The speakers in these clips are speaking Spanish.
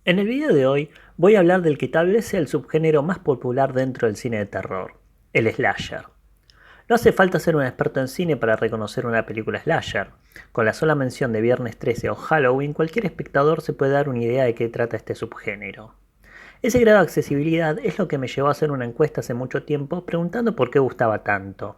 En el video de hoy voy a hablar del que tal vez sea el subgénero más popular dentro del cine de terror, el slasher. No hace falta ser un experto en cine para reconocer una película slasher. Con la sola mención de Viernes 13 o Halloween, cualquier espectador se puede dar una idea de qué trata este subgénero. Ese grado de accesibilidad es lo que me llevó a hacer una encuesta hace mucho tiempo preguntando por qué gustaba tanto.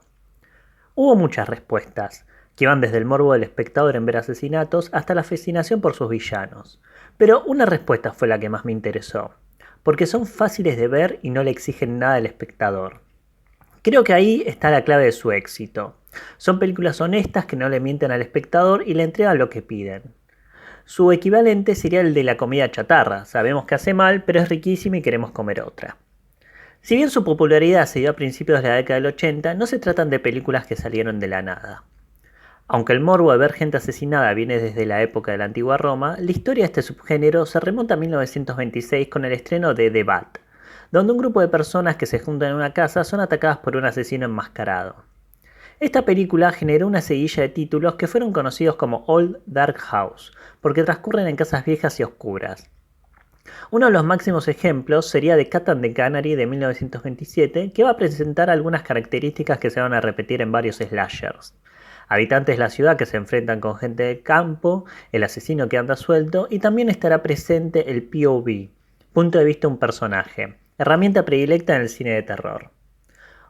Hubo muchas respuestas, que van desde el morbo del espectador en ver asesinatos hasta la fascinación por sus villanos. Pero una respuesta fue la que más me interesó, porque son fáciles de ver y no le exigen nada al espectador. Creo que ahí está la clave de su éxito. Son películas honestas que no le mienten al espectador y le entregan lo que piden. Su equivalente sería el de la comida chatarra. Sabemos que hace mal, pero es riquísima y queremos comer otra. Si bien su popularidad se dio a principios de la década del 80, no se tratan de películas que salieron de la nada. Aunque el morbo de ver gente asesinada viene desde la época de la antigua Roma, la historia de este subgénero se remonta a 1926 con el estreno de The Bat, donde un grupo de personas que se juntan en una casa son atacadas por un asesino enmascarado. Esta película generó una seguilla de títulos que fueron conocidos como Old Dark House, porque transcurren en casas viejas y oscuras. Uno de los máximos ejemplos sería The Cat and the Canary de 1927, que va a presentar algunas características que se van a repetir en varios slashers. Habitantes de la ciudad que se enfrentan con gente de campo, el asesino que anda suelto y también estará presente el POV, punto de vista de un personaje, herramienta predilecta en el cine de terror.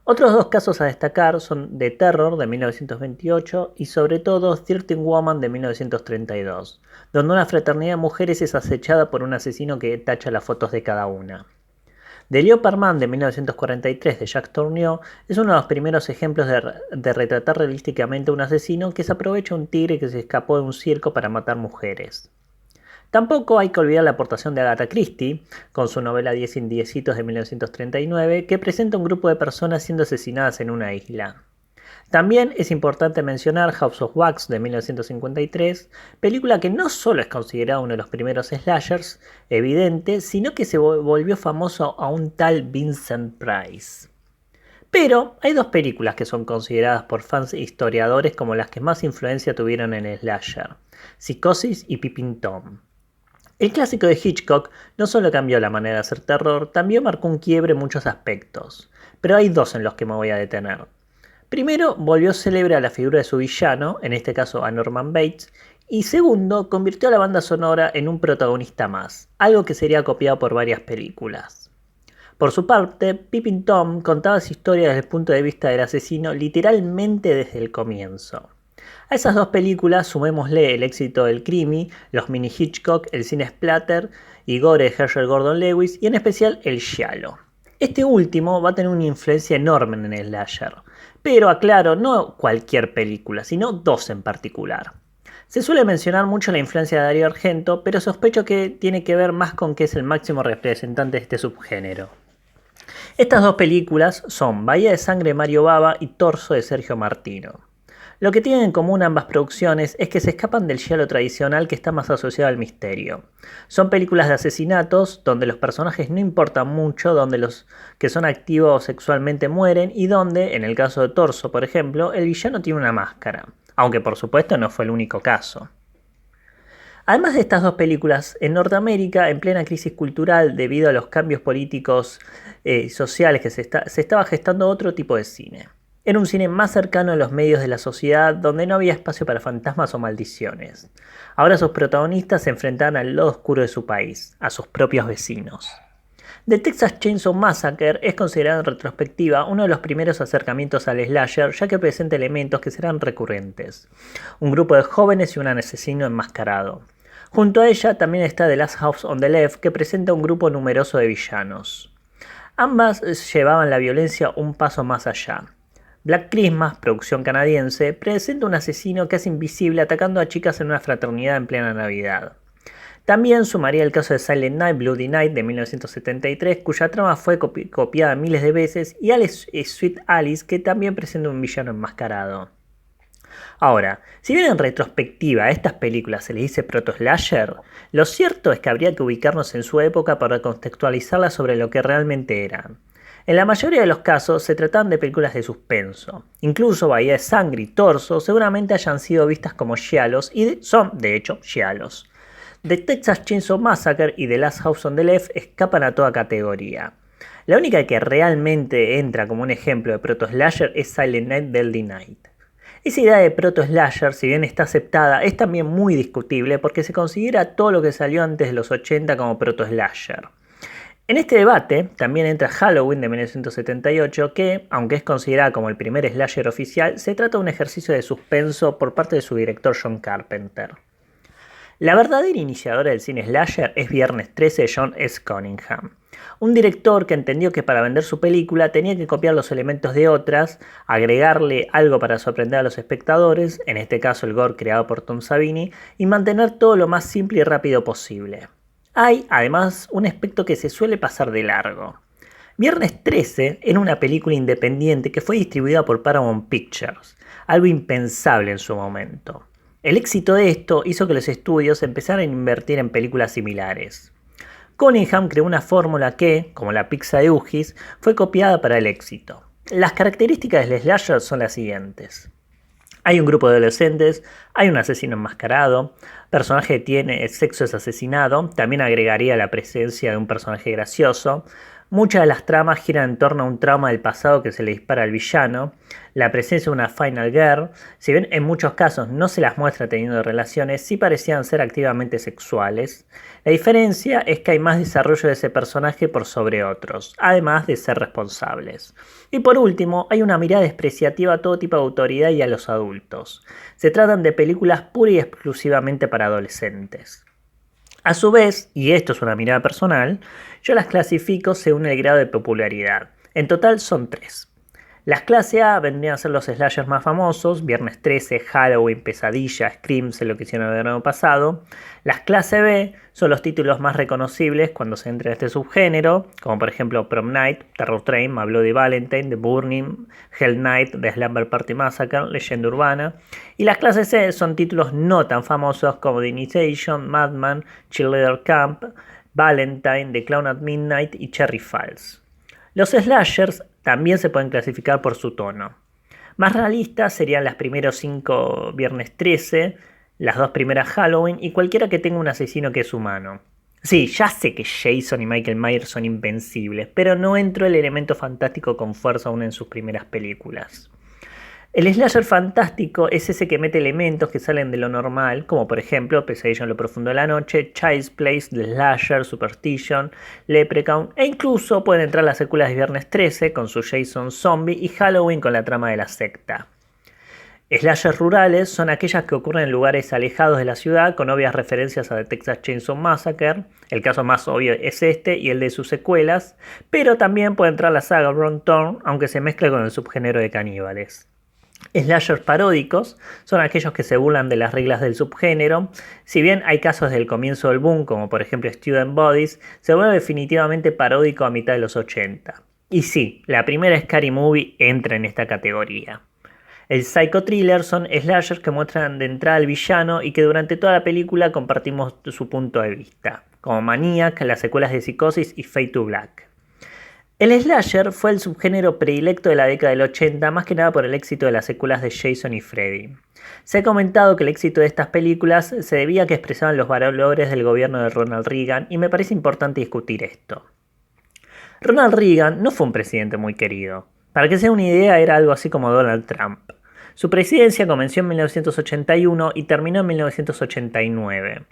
Otros dos casos a destacar son The Terror de 1928 y sobre todo 13 Woman de 1932, donde una fraternidad de mujeres es acechada por un asesino que tacha las fotos de cada una. The Leopard Man de 1943 de Jacques Tourneur es uno de los primeros ejemplos de retratar realísticamente a un asesino que se aprovecha de un tigre que se escapó de un circo para matar mujeres. Tampoco hay que olvidar la aportación de Agatha Christie, con su novela 10 indiecitos de 1939, que presenta un grupo de personas siendo asesinadas en una isla. También es importante mencionar House of Wax de 1953, película que no solo es considerada uno de los primeros slashers, evidente, sino que se volvió famoso a un tal Vincent Price. Pero hay dos películas que son consideradas por fans e historiadores como las que más influencia tuvieron en el slasher, Psicosis y Peeping Tom. El clásico de Hitchcock no solo cambió la manera de hacer terror, también marcó un quiebre en muchos aspectos, pero hay dos en los que me voy a detener. Primero, volvió célebre a la figura de su villano, en este caso a Norman Bates, y segundo, convirtió a la banda sonora en un protagonista más, algo que sería copiado por varias películas. Por su parte, Peeping Tom contaba su historia desde el punto de vista del asesino literalmente desde el comienzo. A esas dos películas sumémosle el éxito del Creamy, los mini Hitchcock, el cine splatter y gore de Herschel Gordon Lewis y en especial el giallo. Este último va a tener una influencia enorme en el slasher, pero aclaro, no cualquier película, sino dos en particular. Se suele mencionar mucho la influencia de Dario Argento, pero sospecho que tiene que ver más con que es el máximo representante de este subgénero. Estas dos películas son Bahía de Sangre de Mario Bava y Torso de Sergio Martino. Lo que tienen en común ambas producciones es que se escapan del giallo tradicional que está más asociado al misterio. Son películas de asesinatos donde los personajes no importan mucho, donde los que son activos sexualmente mueren y donde, en el caso de Torso por ejemplo, el villano tiene una máscara, aunque por supuesto no fue el único caso. Además de estas dos películas, en Norteamérica, en plena crisis cultural debido a los cambios políticos y sociales que se estaba gestando otro tipo de cine. Era un cine más cercano a los medios de la sociedad donde no había espacio para fantasmas o maldiciones. Ahora sus protagonistas se enfrentaban al lado oscuro de su país, a sus propios vecinos. The Texas Chainsaw Massacre es considerado en retrospectiva uno de los primeros acercamientos al slasher, ya que presenta elementos que serán recurrentes. Un grupo de jóvenes y un asesino enmascarado. Junto a ella también está The Last House on the Left, que presenta un grupo numeroso de villanos. Ambas llevaban la violencia un paso más allá. Black Christmas, producción canadiense, presenta un asesino casi invisible atacando a chicas en una fraternidad en plena Navidad. También sumaría el caso de Silent Night, Bloody Night de 1973, cuya trama fue copiada miles de veces, y Alice Sweet Alice, que también presenta un villano enmascarado. Ahora, si bien en retrospectiva a estas películas se les dice proto-slasher, lo cierto es que habría que ubicarnos en su época para contextualizarlas sobre lo que realmente eran. En la mayoría de los casos se trataban de películas de suspenso. Incluso Bahía de Sangre y Torso seguramente hayan sido vistas como giallos y son, de hecho, giallos. The Texas Chainsaw Massacre y The Last House on the Left escapan a toda categoría. La única que realmente entra como un ejemplo de proto-slasher es Silent Night Deadly Night. Esa idea de proto-slasher, si bien está aceptada, es también muy discutible porque se considera todo lo que salió antes de los 80 como proto-slasher. En este debate también entra Halloween de 1978 que, aunque es considerada como el primer slasher oficial, se trata de un ejercicio de suspenso por parte de su director John Carpenter. La verdadera iniciadora del cine slasher es Viernes 13 de John S. Cunningham, un director que entendió que para vender su película tenía que copiar los elementos de otras, agregarle algo para sorprender a los espectadores, en este caso el gore creado por Tom Savini, y mantener todo lo más simple y rápido posible. Hay, además, un aspecto que se suele pasar de largo. Viernes 13 era una película independiente que fue distribuida por Paramount Pictures, algo impensable en su momento. El éxito de esto hizo que los estudios empezaran a invertir en películas similares. Cunningham creó una fórmula que, como la pizza de Huggies, fue copiada para el éxito. Las características del slasher son las siguientes. Hay un grupo de adolescentes, hay un asesino enmascarado, personaje que tiene el sexo es asesinado, también agregaría la presencia de un personaje gracioso. Muchas de las tramas giran en torno a un trauma del pasado que se le dispara al villano, la presencia de una final girl, si bien en muchos casos no se las muestra teniendo relaciones, sí parecían ser activamente sexuales. La diferencia es que hay más desarrollo de ese personaje por sobre otros, además de ser responsables. Y por último, hay una mirada despreciativa a todo tipo de autoridad y a los adultos. Se tratan de películas pura y exclusivamente para adolescentes. A su vez, y esto es una mirada personal, yo las clasifico según el grado de popularidad. En total son 3. Las clase A vendrían a ser los slashers más famosos, Viernes 13, Halloween, Pesadilla, Scream, se lo que hicieron el verano pasado. Las clase B son los títulos más reconocibles cuando se entra en este subgénero, como por ejemplo Prom Night, Terror Train, My Bloody Valentine, The Burning, Hell Night, The Slumber Party Massacre, Leyenda Urbana. Y las clases C son títulos no tan famosos como The Initiation, Madman, Cheerleader Camp, Valentine, The Clown at Midnight y Cherry Falls. Los slashers también se pueden clasificar por su tono. Más realistas serían las primeros 5 Viernes 13, las 2 primeras Halloween y cualquiera que tenga un asesino que es humano. Sí, ya sé que Jason y Michael Myers son invencibles, pero no entró el elemento fantástico con fuerza aún en sus primeras películas. El slasher fantástico es ese que mete elementos que salen de lo normal, como por ejemplo Pesadilla en lo profundo de la noche, Child's Place, The Slasher, Superstition, Leprechaun, e incluso pueden entrar las secuelas de Viernes 13 con su Jason Zombie y Halloween con la trama de la secta. Slashers rurales son aquellas que ocurren en lugares alejados de la ciudad con obvias referencias a The Texas Chainsaw Massacre, el caso más obvio es este y el de sus secuelas, pero también puede entrar la saga Ron Thorn, aunque se mezcla con el subgénero de caníbales. Slashers paródicos son aquellos que se burlan de las reglas del subgénero. Si bien hay casos del comienzo del boom, como por ejemplo Student Bodies, se vuelve definitivamente paródico a mitad de los 80. Y sí, la primera Scary Movie entra en esta categoría. El psycho-thriller son slashers que muestran de entrada al villano y que durante toda la película compartimos su punto de vista, como Maniac, las secuelas de Psicosis y Fade to Black. El slasher fue el subgénero predilecto de la década del 80, más que nada por el éxito de las secuelas de Jason y Freddy. Se ha comentado que el éxito de estas películas se debía a que expresaban los valores del gobierno de Ronald Reagan, y me parece importante discutir esto. Ronald Reagan no fue un presidente muy querido. Para que se den una idea, era algo así como Donald Trump. Su presidencia comenzó en 1981 y terminó en 1989.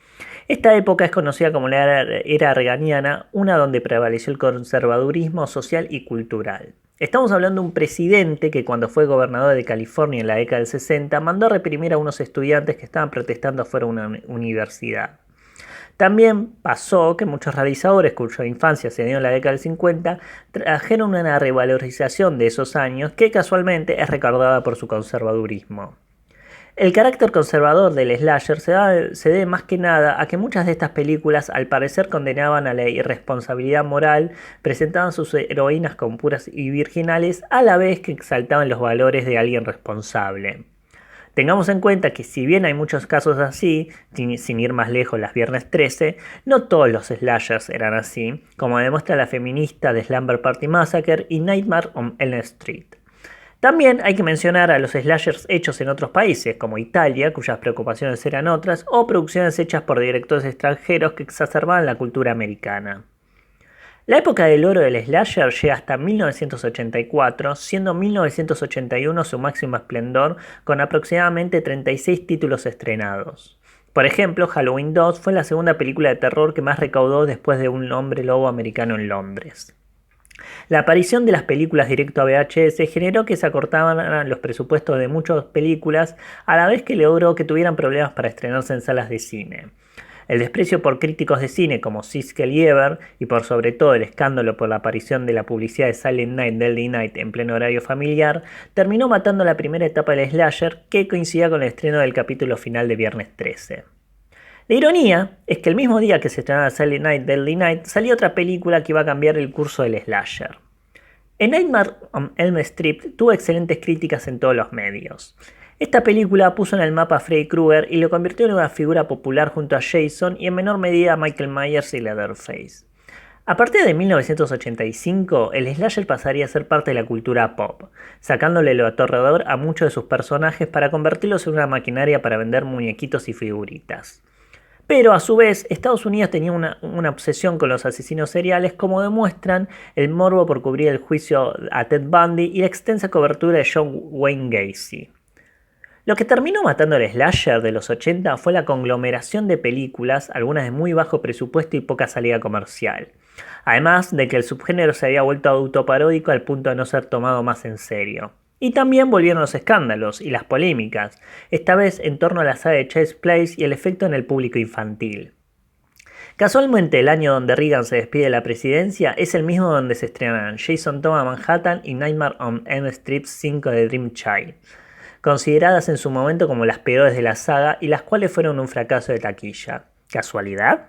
Esta época es conocida como la era reaganiana, una donde prevaleció el conservadurismo social y cultural. Estamos hablando de un presidente que cuando fue gobernador de California en la década del 60 mandó a reprimir a unos estudiantes que estaban protestando afuera de una universidad. También pasó que muchos realizadores cuya infancia se dio en la década del 50 trajeron una revalorización de esos años que casualmente es recordada por su conservadurismo. El carácter conservador del slasher se debe más que nada a que muchas de estas películas al parecer condenaban a la irresponsabilidad moral, presentaban sus heroínas como puras y virginales a la vez que exaltaban los valores de alguien responsable. Tengamos en cuenta que si bien hay muchos casos así, sin ir más lejos las Viernes 13, no todos los slashers eran así, como demuestra la feminista de Slumber Party Massacre y Nightmare on Elm Street. También hay que mencionar a los slashers hechos en otros países, como Italia, cuyas preocupaciones eran otras, o producciones hechas por directores extranjeros que exacerbaban la cultura americana. La época del oro del slasher llega hasta 1984, siendo 1981 su máximo esplendor, con aproximadamente 36 títulos estrenados. Por ejemplo, Halloween 2 fue la segunda película de terror que más recaudó después de Un hombre lobo americano en Londres. La aparición de las películas directo a VHS generó que se acortaban los presupuestos de muchas películas, a la vez que logró que tuvieran problemas para estrenarse en salas de cine. El desprecio por críticos de cine como Siskel y Ebert, y por sobre todo el escándalo por la aparición de la publicidad de Silent Night, Deadly Night en pleno horario familiar, terminó matando la primera etapa del slasher, que coincidía con el estreno del capítulo final de Viernes 13. La ironía es que el mismo día que se estrenaba Silent Night, Deadly Night, salió otra película que iba a cambiar el curso del slasher. A Nightmare on Elm Street tuvo excelentes críticas en todos los medios. Esta película puso en el mapa a Freddy Krueger y lo convirtió en una figura popular junto a Jason y en menor medida a Michael Myers y Leatherface. A partir de 1985, el slasher pasaría a ser parte de la cultura pop, sacándole lo aterrador a muchos de sus personajes para convertirlos en una maquinaria para vender muñequitos y figuritas. Pero a su vez, Estados Unidos tenía una obsesión con los asesinos seriales, como demuestran el morbo por cubrir el juicio a Ted Bundy y la extensa cobertura de John Wayne Gacy. Lo que terminó matando al slasher de los 80 fue la conglomeración de películas, algunas de muy bajo presupuesto y poca salida comercial. Además de que el subgénero se había vuelto autoparódico al punto de no ser tomado más en serio. Y también volvieron los escándalos y las polémicas, esta vez en torno a la saga de Child's Place y el efecto en el público infantil. Casualmente, el año donde Reagan se despide de la presidencia es el mismo donde se estrenan Jason Toma Manhattan y Nightmare on Elm Street 5 de Dream Child, consideradas en su momento como las peores de la saga y las cuales fueron un fracaso de taquilla. ¿Casualidad?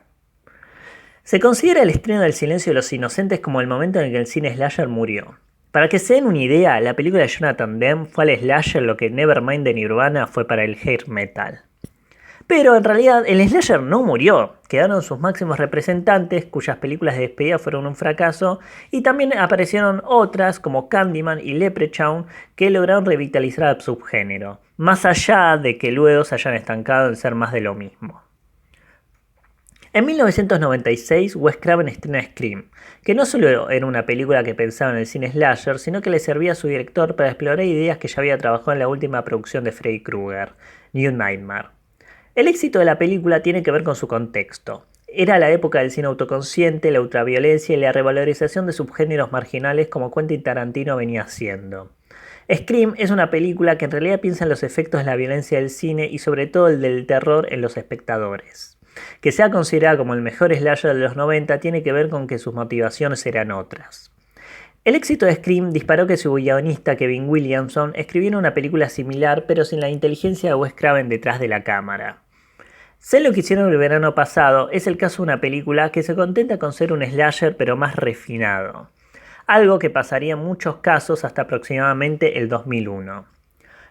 Se considera el estreno del Silencio de los Inocentes como el momento en el que el cine slasher murió. Para que se den una idea, la película de Jonathan Demme fue al slasher lo que Nevermind de Nirvana fue para el hair metal. Pero en realidad el slasher no murió, quedaron sus máximos representantes cuyas películas de despedida fueron un fracaso y también aparecieron otras como Candyman y Leprechaun que lograron revitalizar al subgénero, más allá de que luego se hayan estancado en ser más de lo mismo. En 1996, Wes Craven estrena Scream, que no solo era una película que pensaba en el cine slasher, sino que le servía a su director para explorar ideas que ya había trabajado en la última producción de Freddy Krueger, New Nightmare. El éxito de la película tiene que ver con su contexto. Era la época del cine autoconsciente, la ultraviolencia y la revalorización de subgéneros marginales como Quentin Tarantino venía haciendo. Scream es una película que en realidad piensa en los efectos de la violencia del cine y sobre todo el del terror en los espectadores. Que sea considerada como el mejor slasher de los 90 tiene que ver con que sus motivaciones eran otras. El éxito de Scream disparó que su guionista Kevin Williamson escribiera una película similar pero sin la inteligencia de Wes Craven detrás de la cámara. Sé lo que hicieron el verano pasado es el caso de una película que se contenta con ser un slasher pero más refinado. Algo que pasaría en muchos casos hasta aproximadamente el 2001.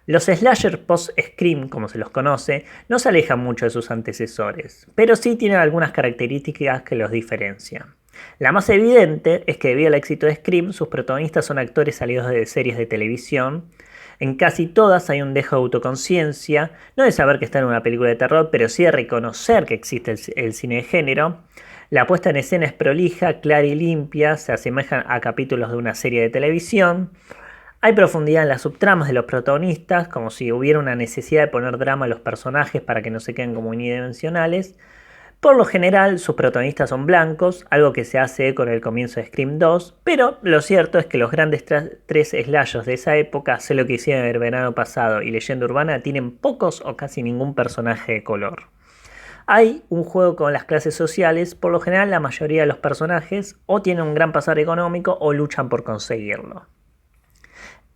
Los slashers post-Scream, como se los conoce, no se alejan mucho de sus antecesores, pero sí tienen algunas características que los diferencian. La más evidente es que debido al éxito de Scream, sus protagonistas son actores salidos de series de televisión. En casi todas hay un dejo de autoconciencia, no de saber que está en una película de terror, pero sí de reconocer que existe el cine de género. La puesta en escena es prolija, clara y limpia, se asemejan a capítulos de una serie de televisión. Hay profundidad en las subtramas de los protagonistas, como si hubiera una necesidad de poner drama a los personajes para que no se queden como unidimensionales. Por lo general, sus protagonistas son blancos, algo que se hace con el comienzo de Scream 2, pero lo cierto es que los grandes tres slashers de esa época, Sé lo que hicieron el verano pasado y Leyenda Urbana, tienen pocos o casi ningún personaje de color. Hay un juego con las clases sociales, por lo general la mayoría de los personajes o tienen un gran pasar económico o luchan por conseguirlo.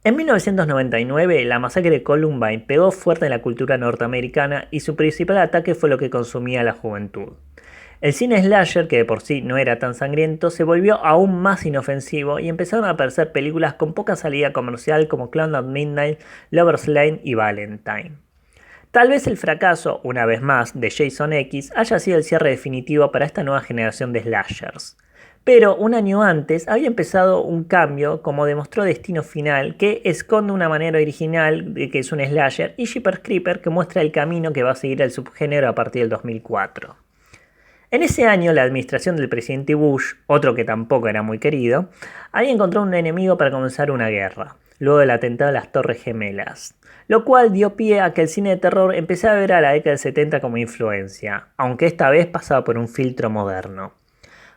En 1999, la masacre de Columbine pegó fuerte en la cultura norteamericana y su principal ataque fue lo que consumía la juventud. El cine slasher, que de por sí no era tan sangriento, se volvió aún más inofensivo y empezaron a aparecer películas con poca salida comercial como Clown at Midnight, Lover's Lane y Valentine. Tal vez el fracaso, una vez más, de Jason X haya sido el cierre definitivo para esta nueva generación de slashers. Pero un año antes había empezado un cambio, como demostró Destino Final, que esconde una manera original de que es un slasher, y Jeepers Creepers, que muestra el camino que va a seguir el subgénero a partir del 2004. En ese año, la administración del presidente Bush, otro que tampoco era muy querido, había encontrado un enemigo para comenzar una guerra, luego del atentado a las Torres Gemelas, lo cual dio pie a que el cine de terror empezara a ver a la década del 70 como influencia, aunque esta vez pasaba por un filtro moderno.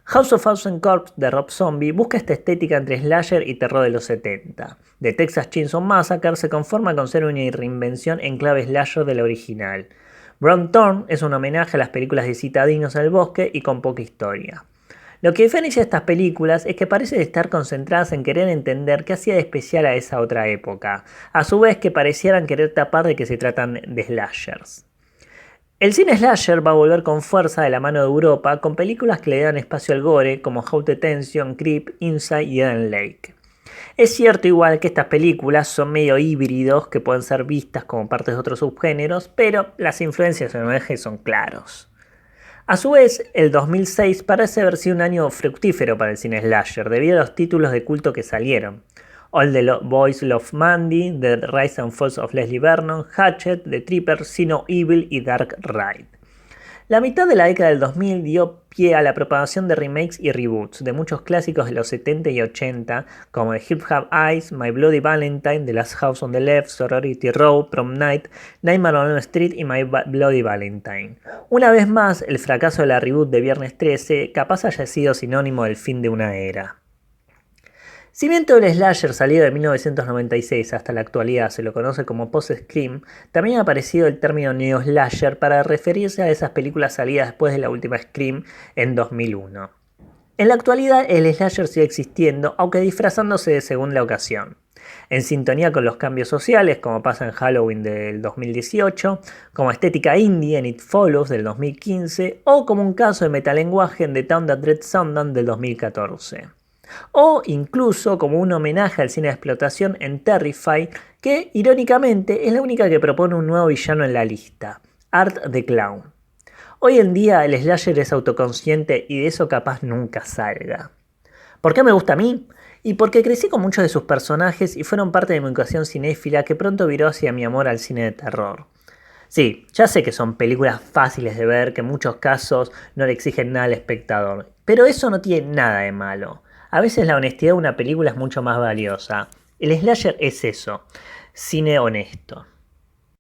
House of Thousand Corpse de Rob Zombie busca esta estética entre slasher y terror de los 70. The Texas Chainsaw Massacre se conforma con ser una reinvención en clave slasher de la original. Brown Thorn es un homenaje a las películas de Citadinos al bosque y con poca historia. Lo que diferencia estas películas es que parecen estar concentradas en querer entender qué hacía de especial a esa otra época, a su vez que parecieran querer tapar de que se tratan de slashers. El cine slasher va a volver con fuerza de la mano de Europa con películas que le dan espacio al gore como Haute Detention, Creep, Inside y Eden Lake. Es cierto igual que estas películas son medio híbridos que pueden ser vistas como partes de otros subgéneros, pero las influencias en el eje son claros. A su vez, el 2006 parece haber sido un año fructífero para el cine slasher debido a los títulos de culto que salieron. All the Boys Love Mandy, The Rise and Falls of Leslie Vernon, Hatchet, The Tripper, See No Evil y Dark Ride. La mitad de la década del 2000 dio pie a la propagación de remakes y reboots de muchos clásicos de los 70 y 80 como The Hills Have Eyes, My Bloody Valentine, The Last House on the Left, Sorority Row, Prom Night, Nightmare on Elm Street y My Bloody Valentine. Una vez más, el fracaso de la reboot de Viernes 13 capaz haya sido sinónimo del fin de una era. Si bien todo el slasher salido de 1996 hasta la actualidad se lo conoce como post-scream, también ha aparecido el término neo-slasher para referirse a esas películas salidas después de la última Scream en 2001. En la actualidad el slasher sigue existiendo, aunque disfrazándose según la ocasión. En sintonía con los cambios sociales, como pasa en Halloween del 2018, como estética indie en It Follows del 2015, o como un caso de metalenguaje en The Town That Dread Sundown del 2014. O incluso como un homenaje al cine de explotación en Terrify, que irónicamente es la única que propone un nuevo villano en la lista, Art the Clown. Hoy en día el slasher es autoconsciente y de eso capaz nunca salga. ¿Por qué me gusta a mí? Y porque crecí con muchos de sus personajes y fueron parte de mi educación cinéfila que pronto viró hacia mi amor al cine de terror. Sí, ya sé que son películas fáciles de ver, que en muchos casos no le exigen nada al espectador, pero eso no tiene nada de malo. A veces la honestidad de una película es mucho más valiosa. El slasher es eso, cine honesto.